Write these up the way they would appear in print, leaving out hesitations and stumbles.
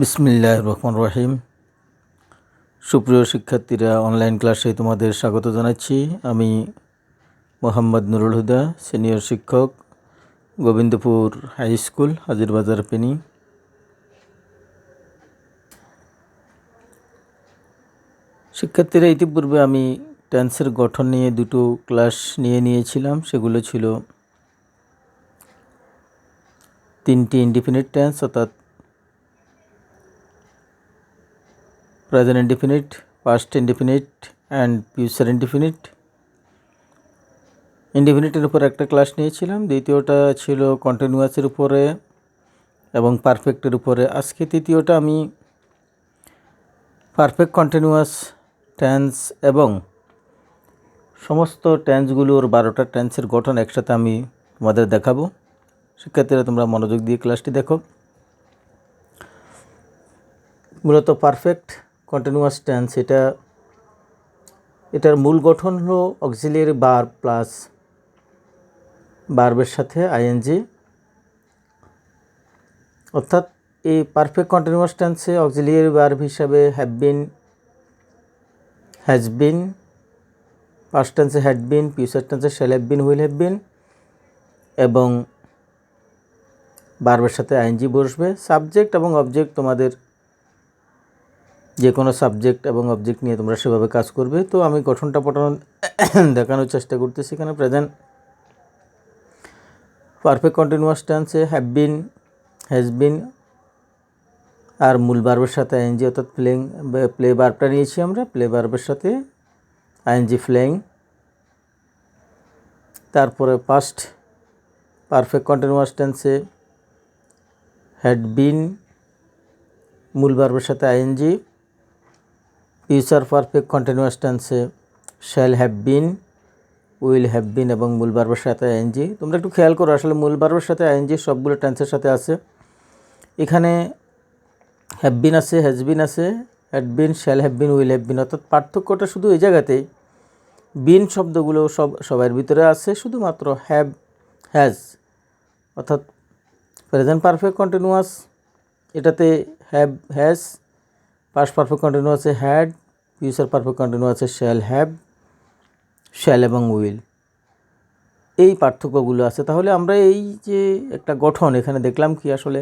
বিসমিল্লাহির রহমানির রহিম। সুপ্রিয় শিক্ষার্থীরা, অনলাইন ক্লাসে তোমাদের স্বাগত জানাচ্ছি। আমি মোহাম্মদ নুরুল হুদা, সিনিয়র শিক্ষক, গোবিন্দপুর হাই স্কুল, হাজিরবাজার, ফেনী। শিক্ষার্থীরা, ইতিপূর্বে আমি টেন্সের গঠন নিয়ে দুটো ক্লাস নিয়েছিলাম। সেগুলো ছিল তিনটি ইনডিফিনিট টেন্স, অর্থাৎ present indefinite, past indefinite and future indefinite. ইনডিফিনিটের উপর একটা ক্লাস নিয়েছিলাম। দ্বিতীয়টা ছিল কন্টিনিউয়াসের উপরে এবং পারফেক্টের উপরে। আজকে তৃতীয়টা আমি পারফেক্ট কন্টিনিউয়াস টেন্স এবং সমস্ত টেন্সগুলোর 12টা টেন্সের গঠন একসাথে আমি তোমাদের দেখাবো। শিক্ষার্থীরা, তোমরা মনোযোগ দিয়ে ক্লাসটি দেখো। মূলত পারফেক্ট কন্টিনিউয়াস টেন্স এটার মূল গঠন হলো অক্সিলিয়ারি ভার্ব প্লাস ভার্বের সাথে আইএনজি। অর্থাৎ এই পারফেক্ট কন্টিনিউয়াস টেন্সে অক্সিলিয়ারি ভার্ব হিসাবে have been, has been, past টেন্সে হ্যাড বিন, ফিউচার টেন্সে shall have been, will have been এবং ভার্বের সাথে আইএনজি বসবে। সাবজেক্ট এবং অবজেক্ট, তোমাদের যে কোনো সাবজেক্ট এবং অবজেক্ট নিয়ে তোমরা সেভাবে কাজ করবে। তো আমি গঠনটা দেখানোর চেষ্টা করতেছি। এখানে প্রেজেন্ট পারফেক্ট কন্টিনিউয়াস টেন্সে হ্যাভ বিন, হ্যাজ বিন আর মূল ভার্বের সাথে আইএনজি, অর্থাৎ প্লে ভার্বটা নিয়েছি আমরা, প্লে ভার্বের সাথে আইএনজি ফ্লেইং। তারপরে পাস্ট পারফেক্ট কন্টিনিউয়াস টেন্সে হ্যাড বিন, মূল ভার্বের সাথে আইএনজি। ফিউচার পারফেক্ট কন্টিনিউয়াস টেন্সে shall have been, will have been এবং মূল ভার্বের সাথে আইএনজি। তোমরা একটু খেয়াল করো, আসলে মূল ভার্বের সাথে আইএনজি সবগুলো টেন্সের সাথে আছে। এখানে হ্যাভ বিন আছে, হ্যাজ বিন আছে, had been, shall have been, will have বিন। অর্থাৎ পার্থক্যটা শুধু এই জায়গাতেই, বিন শব্দগুলো সবার ভিতরে আছে, শুধুমাত্র হ্যাভ, হ্যাজ অর্থাৎ প্রেজেন্ট পারফেক্ট কন্টিনিউয়াস এটাতে হ্যাভ, হ্যাজ, পাস্ট পারফেক্ট কন্টিনিউয়াসে হ্যাড, ফিউচার পারফেক্ট কন্টিনিউয়াসে শ্যাল হ্যাভ, শ্যাল এবং উইল। এই পার্থক্যগুলো আছে। তাহলে আমরা এই যে একটা গঠন এখানে দেখলাম কি, আসলে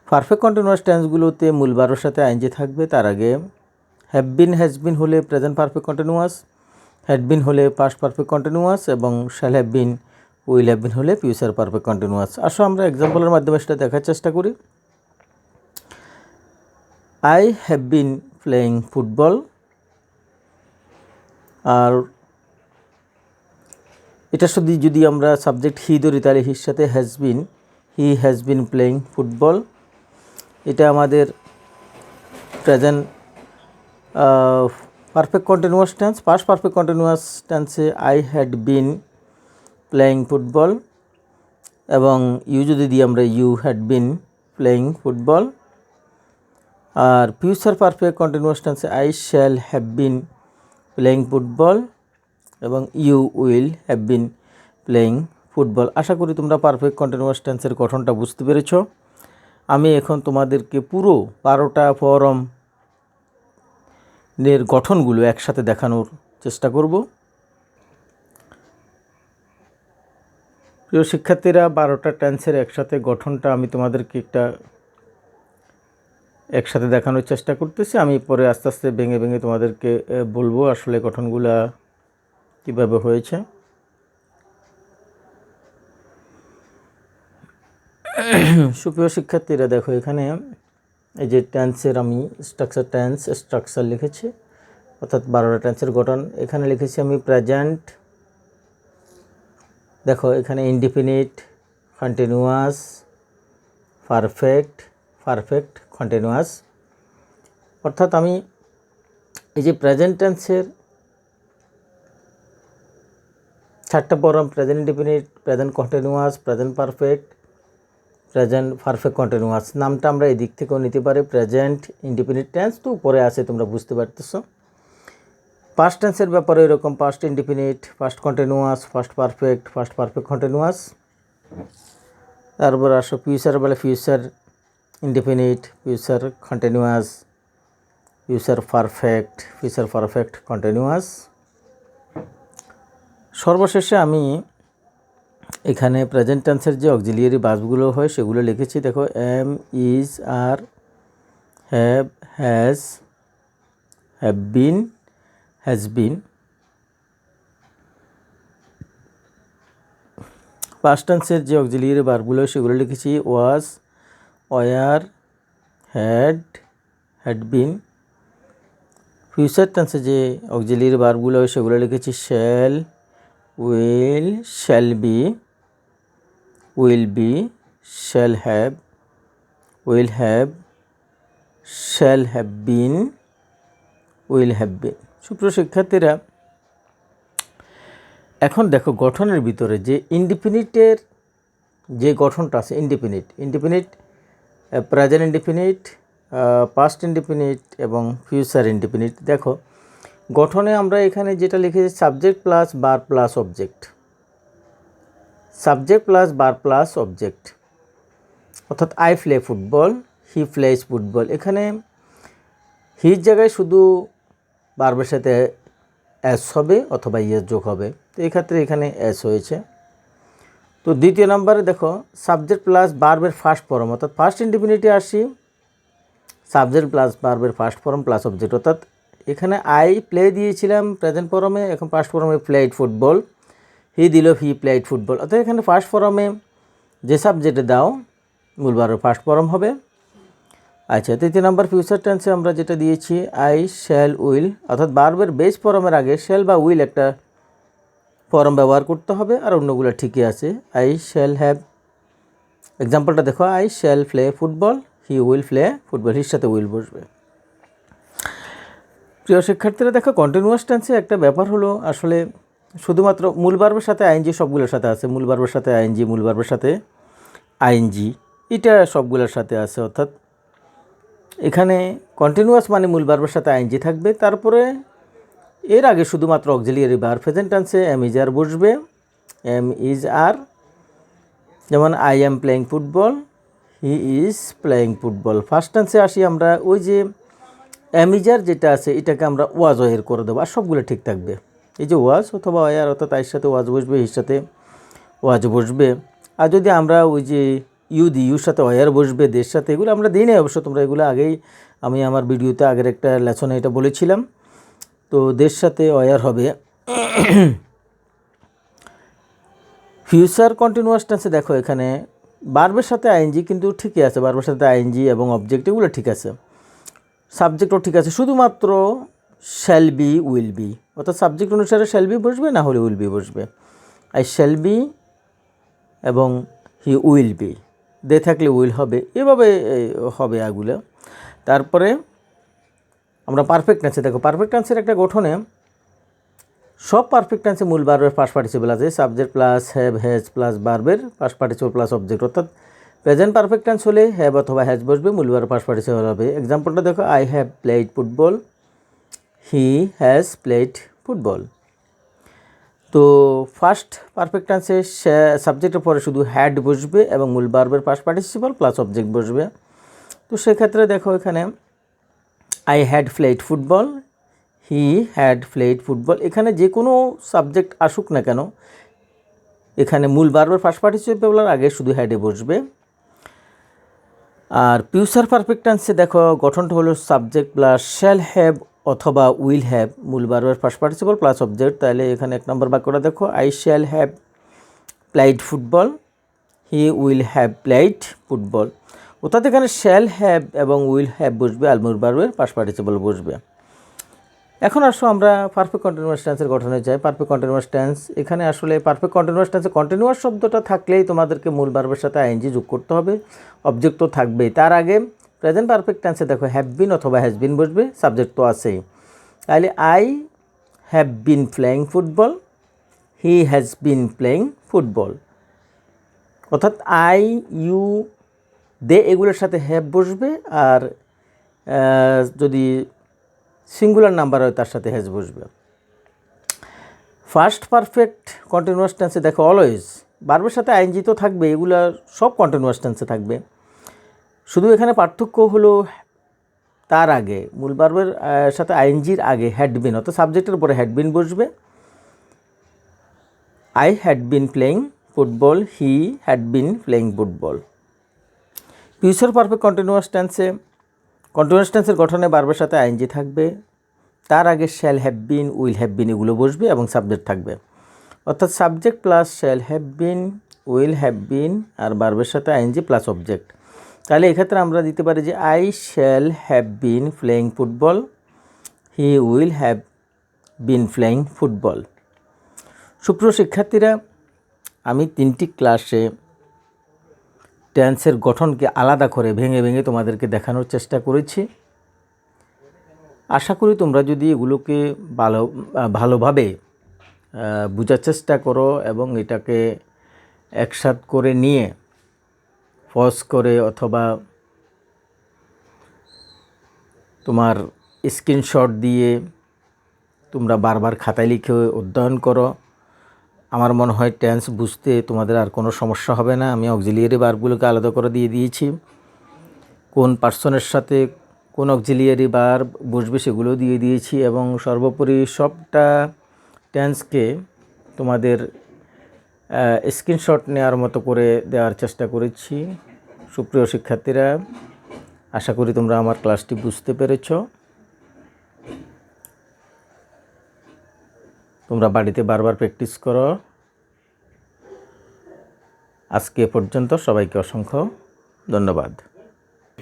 পারফেক্ট কন্টিনিউয়াস টেন্সগুলোতে মূল ভার্বের সাথে আইএনজি থাকবে। তার আগে হ্যাভ বিন, হ্যাজ বিন হলে present perfect continuous, had been হলে পাস্ট পারফেক্ট কন্টিনিউয়াস এবং shall have been, will have বিন হলে ফিউচার পারফেক্ট কন্টিনিউয়াস। আসো আমরা এক্সাম্পলের মাধ্যমে সেটা দেখার চেষ্টা করি। I have been playing football. আর এটা যদি আমরা সাবজেক্ট হি ধরি, তাহলে হির সাথে has been, he has been playing football. এটা আমাদের present perfect continuous tense. Past perfect continuous টেন্সে I had been playing football এবং ইউ যদি দিই আমরা, you had been playing football. আর ফিউচার পারফেক্ট কন্টিনিউয়াস টেন্সে I shall have been playing football এবং you will have been playing football. আশা করি তোমরা পারফেক্ট কন্টিনিউয়াস টেন্সের গঠনটা বুঝতে পেরেছ। আমি এখন তোমাদেরকে পুরো 12টা ফর্মের গঠনগুলো একসাথে দেখানোর চেষ্টা করব। প্রিয় শিক্ষার্থীরা, 12টা টেন্সের একসাথে গঠনটা আমি তোমাদেরকে একসাথে দেখানোর চেষ্টা করতেছি। আমি পরে আস্তে আস্তে ভেঙে ভেঙে তোমাদেরকে বলবো আসলে গঠনগুলা কীভাবে হয়েছে। সুপ্রিয় শিক্ষার্থীরা, দেখো এখানে এই যে টেন্সের আমি স্ট্রাকচার লিখেছি, অর্থাৎ 12টা টেন্সের গঠন। এখানে লিখেছি আমি প্রেজেন্ট। দেখো এখানে ইনডিফিনিট, কন্টিনিউয়াস, পারফেক্ট কন্টিনিউয়াস। অর্থাৎ আমি এই যে প্রেজেন্ট টেন্সের 4টা form, present indefinite, present continuous, present perfect, present perfect continuous. নামটা আমরা এই দিক থেকেও নিতে পারি, প্রেজেন্ট ইনডিফিনিট টেন্স তো উপরে আছে, তোমরা বুঝতে পারতেছো। পাস্ট টেন্সের ব্যাপারে এরকম past indefinite, past continuous, past perfect continuous. তারপর আসো ফিউচার বেলা future indefinite, future continuous, future perfect continuous. সর্বশেষে আমি এখানে প্রেজেন্ট টেন্সের যে অক্সিলিয়ারি ভার্বগুলো হয় সেগুলো লিখেছি। দেখো, am, is, are, have, has, has been. Past টেন্সের যে অক্সিলিয়ারি ভার্বগুলো সেগুলো লিখেছি was, were, had been. Future টেন্সে যে অক্সিলিয়ারি ভার্বগুলো সেগুলো লিখেছি shall, shall be, will be, shall have, shall have been, will have been. সুপ্রিয় শিক্ষার্থীরা, এখন দেখো গঠনের ভিতরে যে ইনডিফিনিটের যে গঠনটা আছে, indefinite, present indefinite, past indefinite এবং ফিউচার ইনডিফিনিট। দেখো গঠনে আমরা এখানে যেটা লিখেছি সাবজেক্ট প্লাস বার প্লাস অবজেক্ট, অর্থাৎ I play football, he plays football. এখানে হির জায়গায় শুধু ভার্বের সাথে অ্যাস হবে অথবা ইয়েস যোগ হবে, তো এই ক্ষেত্রে এখানে অ্যাস হয়েছে। তো দ্বিতীয় নম্বরে দেখো সাবজেক্ট প্লাস ভার্বের ফার্স্ট ফর্ম, অর্থাৎ ফার্স্ট ইনডিফিনিটে আসি সাবজেক্ট প্লাস ভার্বের ফার্স্ট ফর্ম প্লাস অবজেক্ট। অর্থাৎ এখানে আই প্লে দিয়েছিলাম প্রেজেন্ট ফর্মে, এখন ফার্স্ট ফর্মে প্লেড ফুটবল, হি দিল হি প্লেড ফুটবল। অর্থাৎ এখানে ফার্স্ট ফর্মে যে সাবজেক্টে দাও মূল ভার্বের ফার্স্ট ফর্ম হবে। আচ্ছা, তৃতীয় নম্বর ফিউচার টেন্সে আমরা যেটা দিয়েছি আই শ্যাল উইল, অর্থাৎ ভার্বের বেস ফর্মের আগে শ্যাল বা উইল একটা ফর্ম ব্যবহার করতে হবে, আর অন্যগুলো ঠিকই আছে। আই শ্যাল হ্যাভ, এক্সাম্পলটা দেখো, I shall play football, he will play football, হির সাথে উইল বসবে। প্রিয় শিক্ষার্থীরা দেখো কন্টিনিউয়াস টেন্সে একটা ব্যাপার হলো আসলে শুধুমাত্র মূল ভার্বের সাথে আইএনজি সবগুলোর সাথে আছে, মূল ভার্বের সাথে আইএনজি, মূল ভার্বের সাথে আইএনজি, এটা সবগুলোর সাথে আছে। অর্থাৎ এখানে কন্টিনিউয়াস মানে মূল ভার্বের সাথে আইএনজি থাকবে, তারপরে এর আগে শুধুমাত্র অক্সিলিয়ারি ভার্ব। প্রেজেন্ট টেন্সে এম ইজ আর বসবে, এম ইজ আর, যেমন I am playing football, he is playing football. First টেন্সে আসি আমরা, ওই যে এম ইজ আর যেটা আছে এটাকে আমরা ওয়াজ ওয়ার করে দেবো, আর সবগুলো ঠিক থাকবে। এই যে ওয়াজ অথবা ওয়ার, অর্থাৎ আইয়ের সাথে ওয়াজ বসবে, হির সাথে ওয়াজ বসবে। আর যদি আমরা ওই যে ইউর সাথে ওয়ার বসবে, দের সাথে, এগুলো আমরা দিই না অবশ্য, তোমরা এগুলো আগেই আমি আমার ভিডিওতে আগের একটা লেসনে এটা বলেছিলাম। তো দের সাথে ওয়ার হবে। ফিউচার কন্টিনিউয়াস টেন্সে দেখো এখানে ভার্বের সাথে আইএনজি কিন্তু ঠিকই আছে, ভার্বের সাথে আইএনজি এবং অবজেক্ট এগুলো ঠিক আছে, সাবজেক্টও ঠিক আছে, শুধুমাত্র শ্যাল বি, উইল বি, অর্থাৎ সাবজেক্ট অনুসারে শ্যাল বি বসবে, না হলে উইল বি বসবে। আই শ্যাল বি এবং হি উইল বি, দে থাকলে উইল হবে, এভাবে হবে এগুলো। তারপরে আমরা পারফেক্ট টেন্সে দেখো, পারফেক্ট টেন্সের একটা গঠনে সব পারফেক্ট টেন্সে মূল ভার্বের ফার্স্ট পার্টিসিপল আছে, subject plus have, has plus ভার্বের ফার্স্ট পার্টিসিপল প্লাস অবজেক্ট। অর্থাৎ প্রেজেন্ট পারফেক্ট টেন্স হলে হ্যাভ অথবা হ্যাজ বসবে, মূল ভার্বের ফার্স্ট পার্টিসিপল হবে। এক্সাম্পলটা দেখো, I have played football, he has played football. তো ফার্স্ট পারফেক্ট টেন্সে সাবজেক্টের পরে শুধু হ্যাড বসবে এবং মূল ভার্বের ফার্স্ট পার্টিসিপল প্লাস অবজেক্ট বসবে। তো সেক্ষেত্রে দেখো এখানে I had played football, he had played football. এখানে যে কোনো সাবজেক্ট আসুক না কেন, এখানে মূল ভার্বের ফার্স্ট পার্টিসিপলের আগে শুধু হ্যাডে বসবে। আর ফিউচার পারফেক্ট টেন্সে দেখো গঠনটা হলো সাবজেক্ট প্লাস শ্যাল হ্যাভ অথবা উইল হ্যাভ, মূল ভার্বের ফার্স্ট পার্টিসিপল প্লাস অবজেক্ট। তাহলে এখানে এক নম্বর বাক্যটা দেখো, I shall have played football, he will have played football. অর্থাৎ এখানে শ্যাল হ্যাভ এবং উইল হ্যাভ বসবে, আর মূল ভার্বের ফার্স্ট পার্টিসিপল বসবে। এখন আসো আমরা পারফেক্ট কন্টিনিউয়াস টেন্সের গঠনে যাই। পারফেক্ট কন্টিনিউয়াস টেন্স, এখানে আসলে পারফেক্ট কন্টিনিউয়াস টেন্সে কন্টিনিউয়াস শব্দটা থাকলেই তোমাদেরকে মূল ভার্বের সাথে আইএনজি যোগ করতে হবে, অবজেক্ট তো থাকবেই। তার আগে প্রেজেন্ট পারফেক্ট টেন্সে দেখো হ্যাভ বিন অথবা হ্যাজ বিন বসবে, সাবজেক্ট তো আছেই। তাহলে I have been playing football, he has been playing football. অর্থাৎ আই, ইউ, দে এগুলোর সাথে হ্যাভ বসবে, আর যদি সিঙ্গুলার নাম্বার হয় তার সাথে হ্যাজ বসবে। ফার্স্ট পারফেক্ট কন্টিনিউয়াস টেন্সে দেখো অলওয়েজ ভার্বের সাথে আইএনজি তো থাকবে, এগুলো সব কন্টিনিউয়াস টেন্সে থাকবে। শুধু এখানে পার্থক্য হলো তার আগে মূল ভার্বের সাথে আইএনজির আগে হ্যাড বিন, অর্থাৎ সাবজেক্টের উপরে হ্যাড বিন বসবে। I had been playing football, he had been playing football. Future perfect continuous টেন্সের গঠনে ভার্বের সাথে আইএনজি থাকবে, তার আগে shall have been, will have been এগুলো বসবে এবং সাবজেক্ট থাকবে, অর্থাৎ subject plus shall have been, will have been আর ভার্বের সাথে আইএনজি প্লাস অবজেক্ট। তাহলে এক্ষেত্রে আমরা দিতে পারি যে I shall have bin playing football, he will have bin playing football. সুপ্রিয় শিক্ষার্থীরা, আমি 3টি ক্লাসে টেন্সের গঠনকে আলাদা করে ভেঙে ভেঙে তোমাদেরকে দেখানোর চেষ্টা করেছি। আশা করি তোমরা যদি এগুলোকে ভালোভাবে বোঝার চেষ্টা করো এবং এটাকে একসাথ করে নিয়ে পজ করে অথবা তোমার স্ক্রিনশট দিয়ে তোমরা বারবার খাতায় লিখে অধ্যয়ন করো, আমার মনে হয় টেন্স বুঝতে তোমাদের আর কোনো সমস্যা হবে না। আমি অক্সিলিয়ারি ভার্বগুলোকে আলাদা করে দিয়ে দিয়েছি, কোন পার্সনের সাথে কোন অক্সিলিয়ারি ভার্ব বসবে সেগুলো দিয়ে দিয়েছি এবং সর্বোপরি সবটা টেন্সকে তোমাদের স্ক্রিনশট নেওয়ার মতো করে দেওয়ার চেষ্টা করেছি। সুপ্রিয় শিক্ষার্থীরা, আশা করি তোমরা আমার ক্লাসটি বুঝতে পেরেছ। তোমরা বাড়িতে বারবার প্র্যাকটিস করো। আজকে পর্যন্ত সবাইকে অসংখ্য ধন্যবাদ।